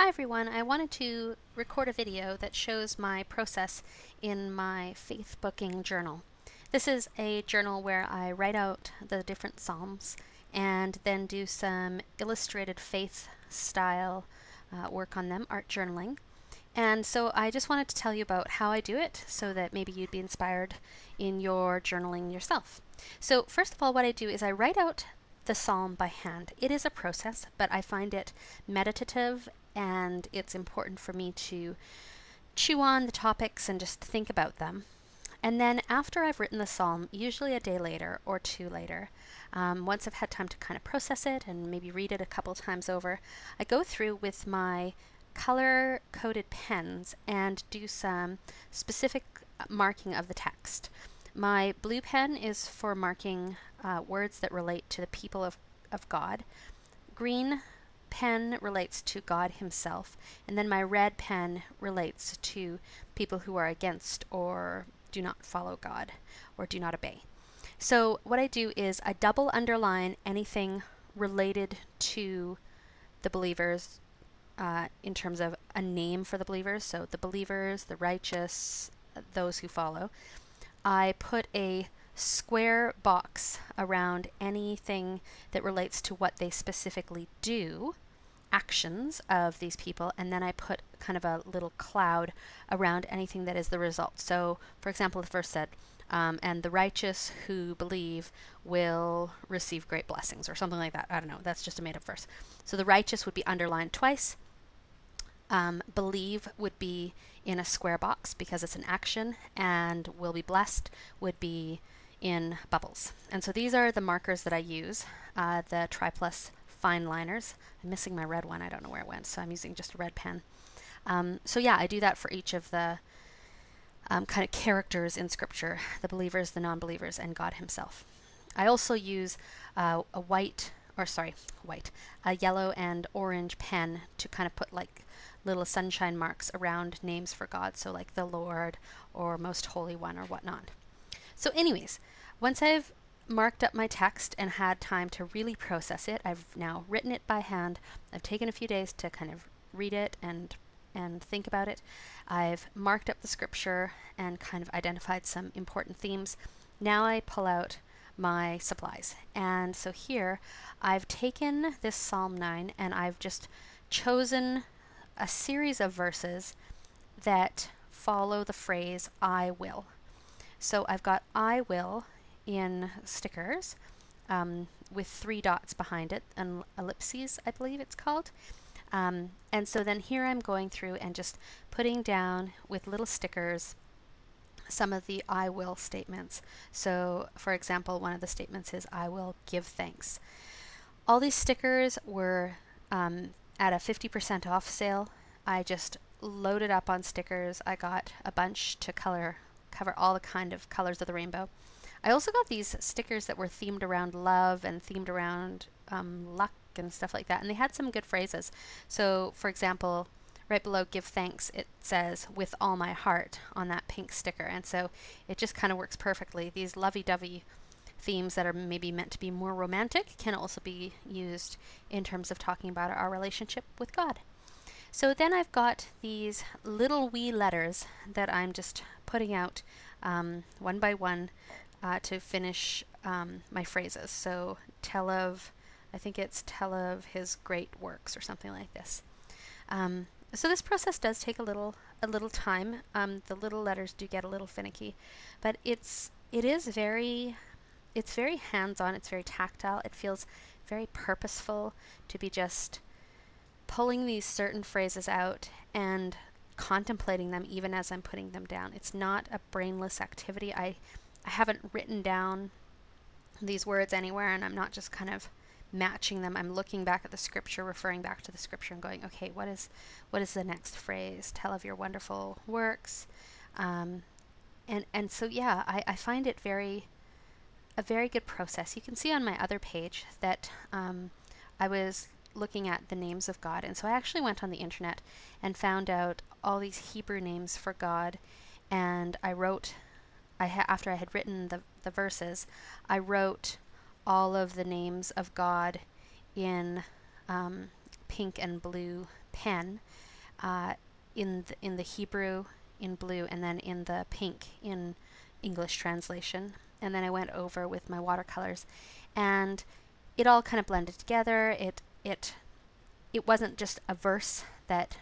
Hi everyone, I wanted to record a video that shows my process in my faith booking journal. This is a journal where I write out the different psalms and then do some illustrated faith style work on them, art journaling. And so I just wanted to tell you about how I do it so that maybe you'd be inspired in your journaling yourself. So first of all, what I do is I write out the psalm by hand. It is a process, but I find it meditative and it's important for me to chew on the topics and just think about them. And then after I've written the psalm, usually a day later or two later, once I've had time to kind of process it and maybe read it a couple times over, I go through with my color coded pens and do some specific marking of the text. My blue pen is for marking words that relate to the people of God. Green pen relates to God himself, and then my red pen relates to people who are against or do not follow God or do not obey. So what I do is I double underline anything related to the believers in terms of a name for the believers. So the believers, the righteous, those who follow. I put a square box around anything that relates to what they specifically do, actions of these people, and then I put kind of a little cloud around anything that is the result. So, for example, the verse said, and the righteous who believe will receive great blessings, or something like that. I don't know, that's just a made up verse. So the righteous would be underlined twice. Believe would be in a square box because it's an action, and will be blessed would be in bubbles. And so these are the markers that I use, the Triplus fine liners. I'm missing my red one, I don't know where it went, so I'm using just a red pen. So yeah, I do that for each of the kind of characters in Scripture, the believers, the non-believers, and God himself. I also use a yellow and orange pen to kind of put like little sunshine marks around names for God, so like the Lord or Most Holy One or whatnot. So anyways, once I've marked up my text and had time to really process it, I've now written it by hand. I've taken a few days to kind of read it and think about it. I've marked up the scripture and kind of identified some important themes. Now I pull out my supplies. And so here I've taken this Psalm 9 and I've just chosen a series of verses that follow the phrase I will. So I've got I will in stickers with 3 dots behind it, an ellipses, I believe it's called. And so then here I'm going through and just putting down with little stickers some of the I will statements. So for example, one of the statements is I will give thanks. All these stickers were at a 50% off sale. I just loaded up on stickers. I got a bunch to cover all the kind of colors of the rainbow. I also got these stickers that were themed around love and themed around luck and stuff like that, and they had some good phrases. So for example, right below give thanks, it says with all my heart on that pink sticker, and so it just kind of works perfectly. These lovey-dovey themes that are maybe meant to be more romantic can also be used in terms of talking about our relationship with God. So then I've got these little wee letters that I'm just putting out one by one to finish my phrases. So tell of, I think it's tell of his great works or something like this. So this process does take a little time. The little letters do get a little finicky, but it is very hands-on. It's very tactile. It feels very purposeful to be just pulling these certain phrases out and contemplating them even as I'm putting them down. It's not a brainless activity. I haven't written down these words anywhere, and I'm not just kind of matching them. I'm looking back at the scripture, referring back to the scripture and going, okay, what is the next phrase? Tell of your wonderful works. And so yeah, I find it a very good process. You can see on my other page that I was looking at the names of God, and so I actually went on the internet and found out all these Hebrew names for God, and I wrote, after I had written the verses, I wrote all of the names of God in pink and blue pen in the Hebrew in blue, and then in the pink in English translation. And then I went over with my watercolors, and it all kind of blended together. It wasn't just a verse that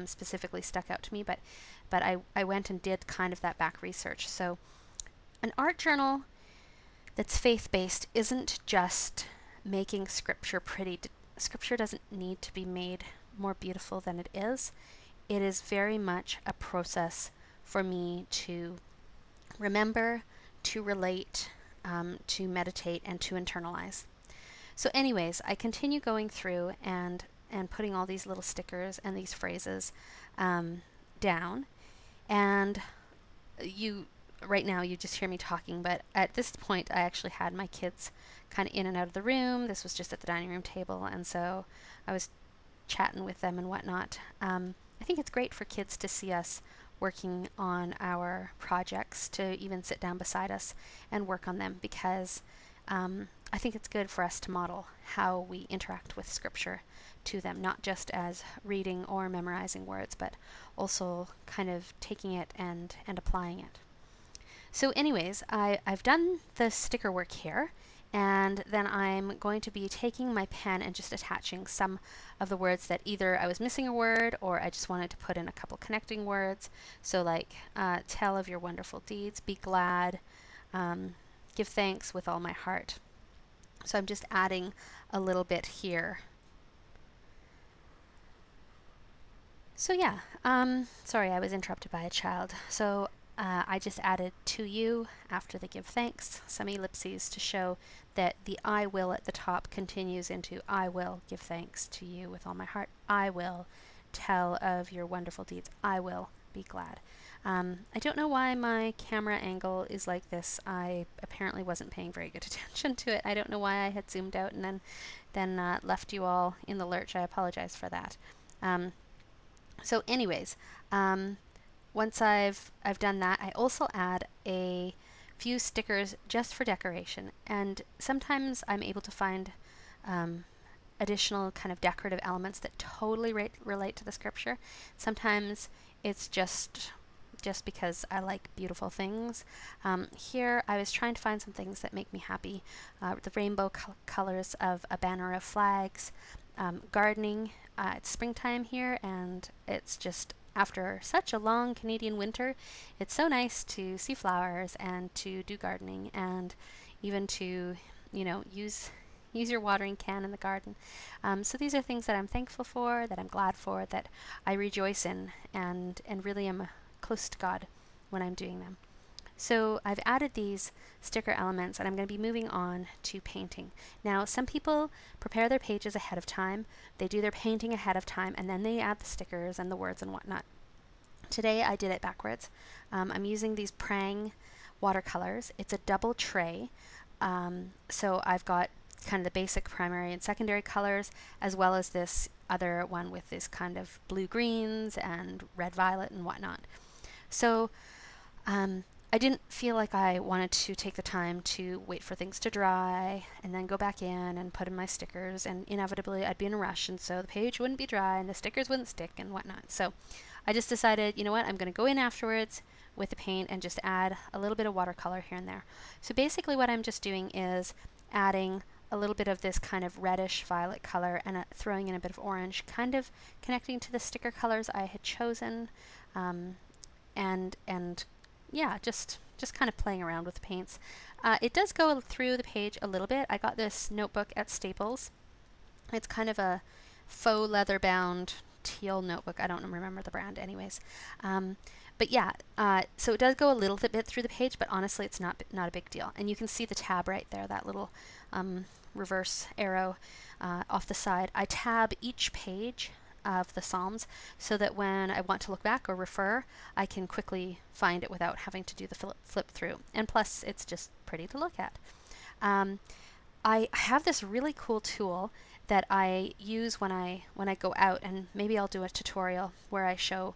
specifically stuck out to me, but I went and did kind of that back research. So an art journal that's faith-based isn't just making scripture pretty. Scripture doesn't need to be made more beautiful than it is. It is very much a process for me to remember, to relate, to meditate, and to internalize. So anyways, I continue going through and putting all these little stickers and these phrases down. And right now you just hear me talking, but at this point I actually had my kids kind of in and out of the room. This was just at the dining room table, and so I was chatting with them and whatnot. I think it's great for kids to see us working on our projects, to even sit down beside us and work on them, because I think it's good for us to model how we interact with scripture to them, not just as reading or memorizing words, but also kind of taking it and applying it. So anyways, I've done the sticker work here, and then I'm going to be taking my pen and just attaching some of the words that either I was missing a word or I just wanted to put in a couple connecting words. So like tell of your wonderful deeds, be glad, give thanks with all my heart. So I'm just adding a little bit here. So yeah, sorry, I was interrupted by a child. So I just added to you after the give thanks, some ellipses to show that the I will at the top continues into I will give thanks to you with all my heart. I will tell of your wonderful deeds. I will be glad. I don't know why my camera angle is like this. I apparently wasn't paying very good attention to it. I don't know why I had zoomed out and then left you all in the lurch. I apologize for that. So anyways, once I've done that, I also add a few stickers just for decoration, and sometimes I'm able to find additional kind of decorative elements that totally relate to the scripture. Sometimes it's just because I like beautiful things. Here I was trying to find some things that make me happy. The rainbow colors of a banner of flags, gardening. It's springtime here, and it's just after such a long Canadian winter, it's so nice to see flowers and to do gardening, and even to, use your watering can in the garden. So these are things that I'm thankful for, that I'm glad for, that I rejoice in, and really am close to God when I'm doing them. So I've added these sticker elements, and I'm going to be moving on to painting. Now, some people prepare their pages ahead of time. They do their painting ahead of time, and then they add the stickers and the words and whatnot. Today I did it backwards. I'm using these Prang watercolors. It's a double tray. So I've got kind of the basic primary and secondary colors, as well as this other one with this kind of blue-greens and red-violet and whatnot. So I didn't feel like I wanted to take the time to wait for things to dry and then go back in and put in my stickers, and inevitably I'd be in a rush, and so the page wouldn't be dry and the stickers wouldn't stick and whatnot. So I just decided, you know what, I'm going to go in afterwards with the paint and just add a little bit of watercolor here and there. So basically what I'm just doing is adding a little bit of this kind of reddish violet color and throwing in a bit of orange, kind of connecting to the sticker colors I had chosen, and yeah, just kind of playing around with the paints. It does go through the page a little bit. I got this notebook at Staples. It's kind of a faux leather bound teal notebook. I don't remember the brand anyways. But yeah, so it does go a little bit through the page, but honestly it's not a big deal. And you can see the tab right there, that little reverse arrow off the side. I tab each page of the Psalms so that when I want to look back or refer, I can quickly find it without having to do the flip through. And plus, it's just pretty to look at. I have this really cool tool that I use when I go out, and maybe I'll do a tutorial where I show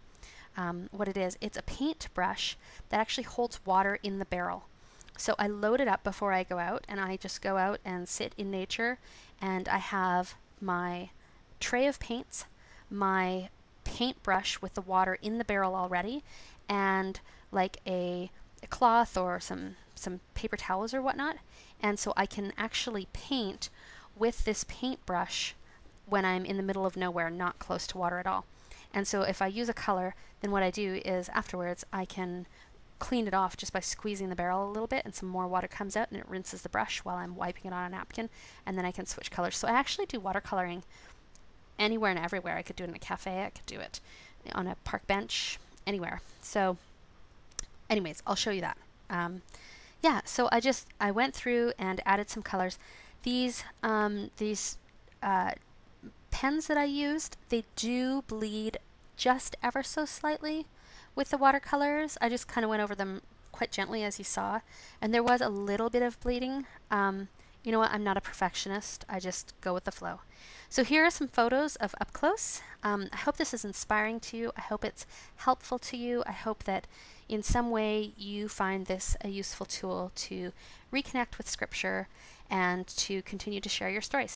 what it is. It's a paint brush that actually holds water in the barrel. So I load it up before I go out, and I just go out and sit in nature, and I have my tray of paints, my paintbrush with the water in the barrel already, and like a cloth or some paper towels or whatnot, and so I can actually paint with this paintbrush when I'm in the middle of nowhere, not close to water at all. And so if I use a color, then what I do is afterwards I can clean it off just by squeezing the barrel a little bit, and some more water comes out and it rinses the brush while I'm wiping it on a napkin, and then I can switch colors. So I actually do watercoloring anywhere and everywhere. I could do it in a cafe, I could do it on a park bench, anywhere. So anyways, I'll show you that. Yeah, so I went through and added some colors. These pens that I used, they do bleed just ever so slightly with the watercolors. I just kind of went over them quite gently, as you saw, and there was a little bit of bleeding. You know what, I'm not a perfectionist, I just go with the flow. So here are some photos of up close. I hope this is inspiring to you. I hope it's helpful to you. I hope that in some way you find this a useful tool to reconnect with Scripture and to continue to share your stories.